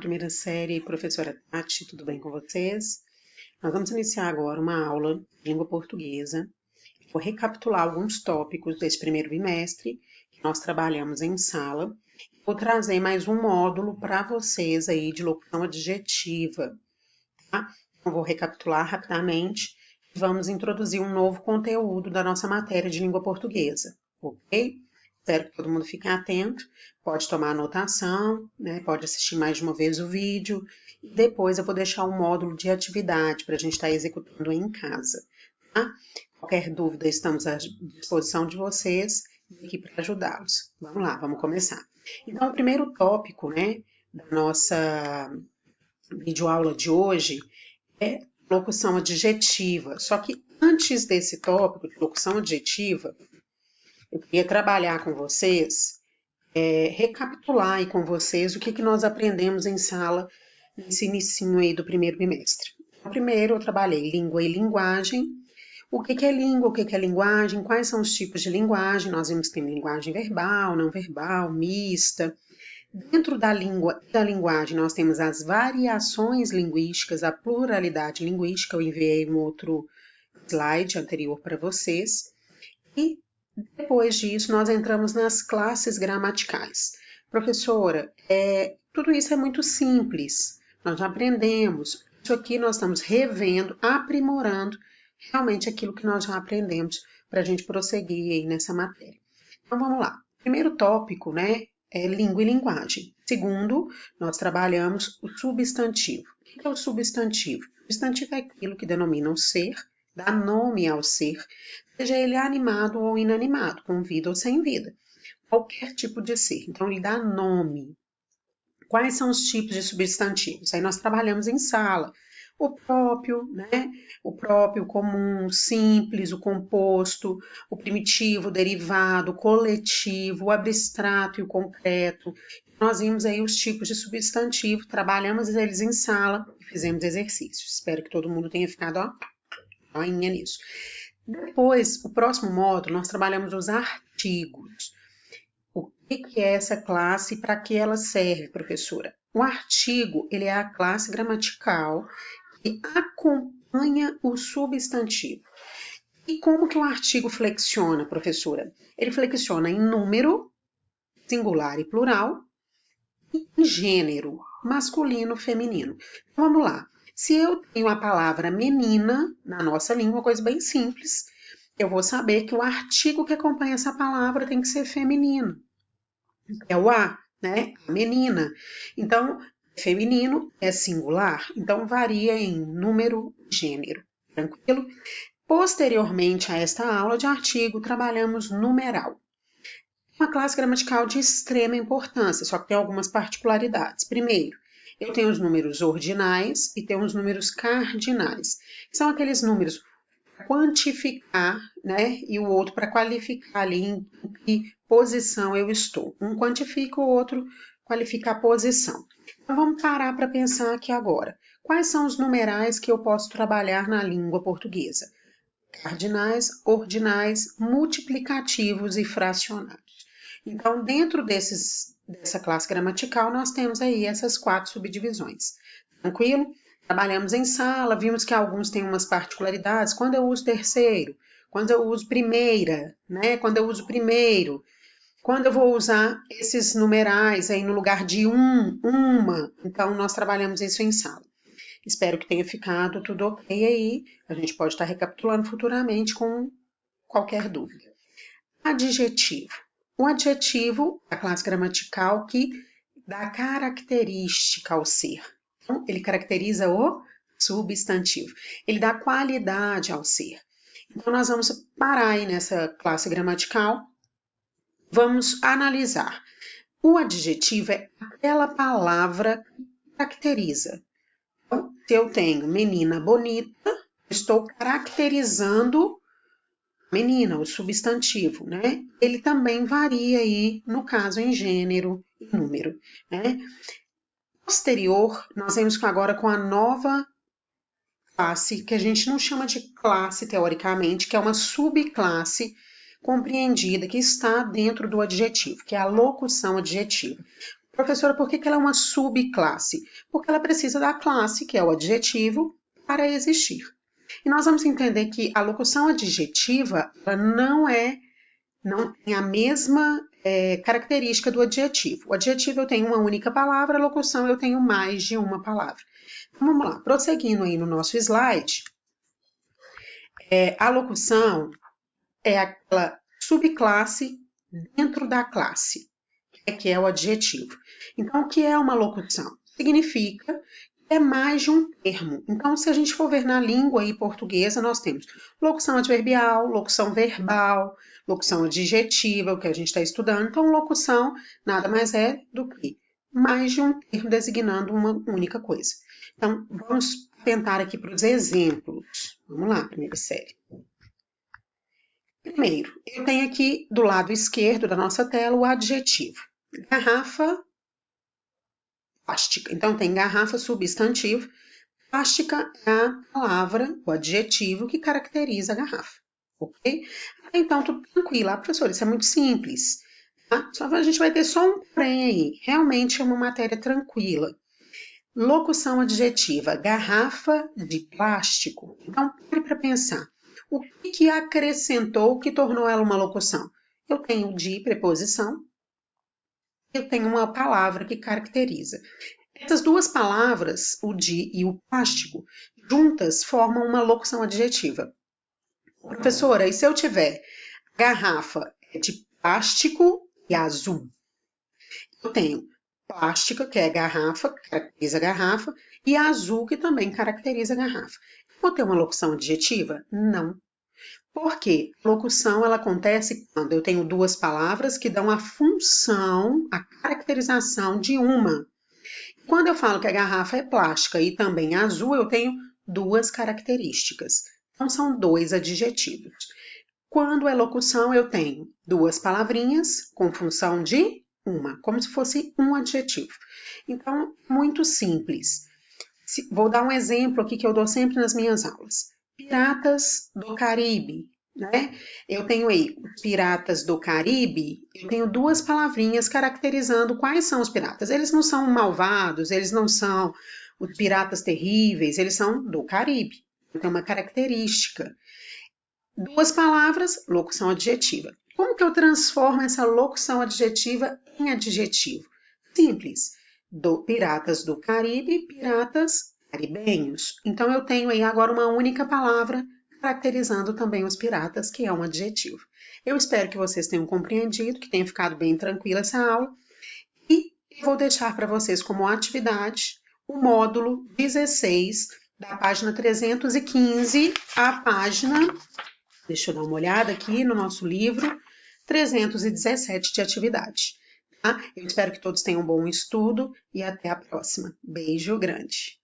primeira série, professora Tati, tudo bem com vocês? Nós vamos iniciar agora uma aula de língua portuguesa. Vou recapitular alguns tópicos desse primeiro bimestre que nós trabalhamos em sala. Vou trazer mais um módulo para vocês aí de locução adjetiva, tá? Então, vou recapitular rapidamente e vamos introduzir um novo conteúdo da nossa matéria de língua portuguesa, ok? Espero que todo mundo fique atento, pode tomar anotação, né? Pode assistir mais de uma vez o vídeo, e depois eu vou deixar um módulo de atividade para a gente estar executando em casa, tá? Qualquer dúvida, estamos à disposição de vocês e aqui para ajudá-los. Vamos lá, vamos começar. Então, o primeiro tópico, né, da nossa videoaula de hoje é locução adjetiva. Só que antes desse tópico de locução adjetiva, eu queria trabalhar com vocês, recapitular aí com vocês o que nós aprendemos em sala nesse inicinho aí do primeiro bimestre. Então, primeiro eu trabalhei língua e linguagem. O que é língua, o que é linguagem, quais são os tipos de linguagem. Nós vimos que tem linguagem verbal, não verbal, mista. Dentro da língua e da linguagem, nós temos as variações linguísticas, a pluralidade linguística. Eu enviei um outro slide anterior para vocês. E depois disso, nós entramos nas classes gramaticais. Professora, tudo isso é muito simples. Nós já aprendemos. Isso aqui nós estamos revendo, aprimorando realmente aquilo que nós já aprendemos para a gente prosseguir aí nessa matéria. Então, vamos lá. Primeiro tópico, né, é língua e linguagem. Segundo, nós trabalhamos o substantivo. O que é o substantivo? O substantivo é aquilo que denomina um ser, dá nome ao ser, seja ele animado ou inanimado, com vida ou sem vida. Qualquer tipo de ser. Então, ele dá nome. Quais são os tipos de substantivos? Aí nós trabalhamos em sala. O próprio, né? O próprio, o comum, o simples, o composto, o primitivo, o derivado, o coletivo, o abstrato e o concreto. Nós vimos aí os tipos de substantivo, trabalhamos eles em sala e fizemos exercícios. Espero que todo mundo tenha ficado joinha nisso. Depois, o próximo módulo, nós trabalhamos os artigos. O que é essa classe e para que ela serve, professora? O artigo, ele é a classe gramatical que acompanha o substantivo. E como que o artigo flexiona, professora? Ele flexiona em número, singular e plural, e em gênero, masculino, feminino. Então, vamos lá. Se eu tenho a palavra menina na nossa língua, uma coisa bem simples, eu vou saber que o artigo que acompanha essa palavra tem que ser feminino. É o a, né? A menina. Então, feminino é singular, então varia em número e gênero. Tranquilo? Posteriormente a esta aula de artigo, trabalhamos numeral. Uma classe gramatical de extrema importância, só que tem algumas particularidades. Primeiro, eu tenho os números ordinais e tenho os números cardinais. São aqueles números para quantificar, né? E o outro para qualificar ali em que posição eu estou. Um quantifica, o outro qualifica a posição. Então, vamos parar para pensar aqui agora. Quais são os numerais que eu posso trabalhar na língua portuguesa? Cardinais, ordinais, multiplicativos e fracionários. Então, dentro dessa classe gramatical, nós temos aí essas 4 subdivisões. Tranquilo? Trabalhamos em sala, vimos que alguns têm umas particularidades. Quando eu uso terceiro, quando eu uso primeira, né? Quando eu uso primeiro, quando eu vou usar esses numerais aí no lugar de uma. Então, nós trabalhamos isso em sala. Espero que tenha ficado tudo ok aí. A gente pode estar recapitulando futuramente com qualquer dúvida. Adjetivo. O adjetivo é a classe gramatical que dá característica ao ser. Então, ele caracteriza o substantivo. Ele dá qualidade ao ser. Então, nós vamos parar aí nessa classe gramatical. Vamos analisar. O adjetivo é aquela palavra que caracteriza. Então, se eu tenho menina bonita, estou caracterizando menina, o substantivo, né? Ele também varia aí, no caso, em gênero e número, né? Posterior, nós vemos agora com a nova classe, que a gente não chama de classe, teoricamente, que é uma subclasse compreendida, que está dentro do adjetivo, que é a locução adjetiva. Professora, por que ela é uma subclasse? Porque ela precisa da classe, que é o adjetivo, para existir. E nós vamos entender que a locução adjetiva ela não tem a mesma característica do adjetivo. O adjetivo eu tenho uma única palavra, a locução eu tenho mais de uma palavra. Então, vamos lá, prosseguindo aí no nosso slide, a locução é aquela subclasse dentro da classe, que é o adjetivo. Então, o que é uma locução? Significa que é mais de um termo. Então, se a gente for ver na língua aí portuguesa, nós temos locução adverbial, locução verbal, locução adjetiva, o que a gente está estudando. Então, locução nada mais é do que mais de um termo designando uma única coisa. Então, vamos tentar aqui para os exemplos. Vamos lá, primeira série. Primeiro, eu tenho aqui do lado esquerdo da nossa tela o adjetivo. Garrafa plástica. Então, tem garrafa substantivo. Plástica é a palavra, o adjetivo que caracteriza a garrafa. Ok? Então, tudo tranquilo. Professora, isso é muito simples. Tá? Só a gente vai ter só um porém aí. Realmente é uma matéria tranquila. Locução adjetiva, garrafa de plástico. Então, pare para pensar. O que acrescentou que tornou ela uma locução? Eu tenho de preposição, eu tenho uma palavra que caracteriza. Essas duas palavras, o de e o plástico, juntas formam uma locução adjetiva. Professora, e se eu tiver garrafa de plástico e azul? Eu tenho plástica, que é garrafa, que caracteriza a garrafa, e azul, que também caracteriza a garrafa. Vou ter uma locução adjetiva? Não. Por quê? A locução ela acontece quando eu tenho duas palavras que dão a função, a caracterização de uma. Quando eu falo que a garrafa é plástica e também azul, eu tenho duas características. Então, são dois adjetivos. Quando é locução, eu tenho duas palavrinhas com função de uma, como se fosse um adjetivo. Então, muito simples. Vou dar um exemplo aqui que eu dou sempre nas minhas aulas. Piratas do Caribe, né? Eu tenho aí os Piratas do Caribe, eu tenho duas palavrinhas caracterizando quais são os piratas. Eles não são malvados, eles não são os piratas terríveis, eles são do Caribe. Tem uma característica. Duas palavras, locução adjetiva. Como que eu transformo essa locução adjetiva em adjetivo? Simples. Piratas do Caribe, piratas caribenhos. Então, eu tenho aí agora uma única palavra caracterizando também os piratas, que é um adjetivo. Eu espero que vocês tenham compreendido, que tenha ficado bem tranquila essa aula. E vou deixar para vocês como atividade o módulo 16, da página 315 à página... Deixa eu dar uma olhada aqui no nosso livro, 317 de atividade. Tá? Eu espero que todos tenham um bom estudo e até a próxima. Beijo grande.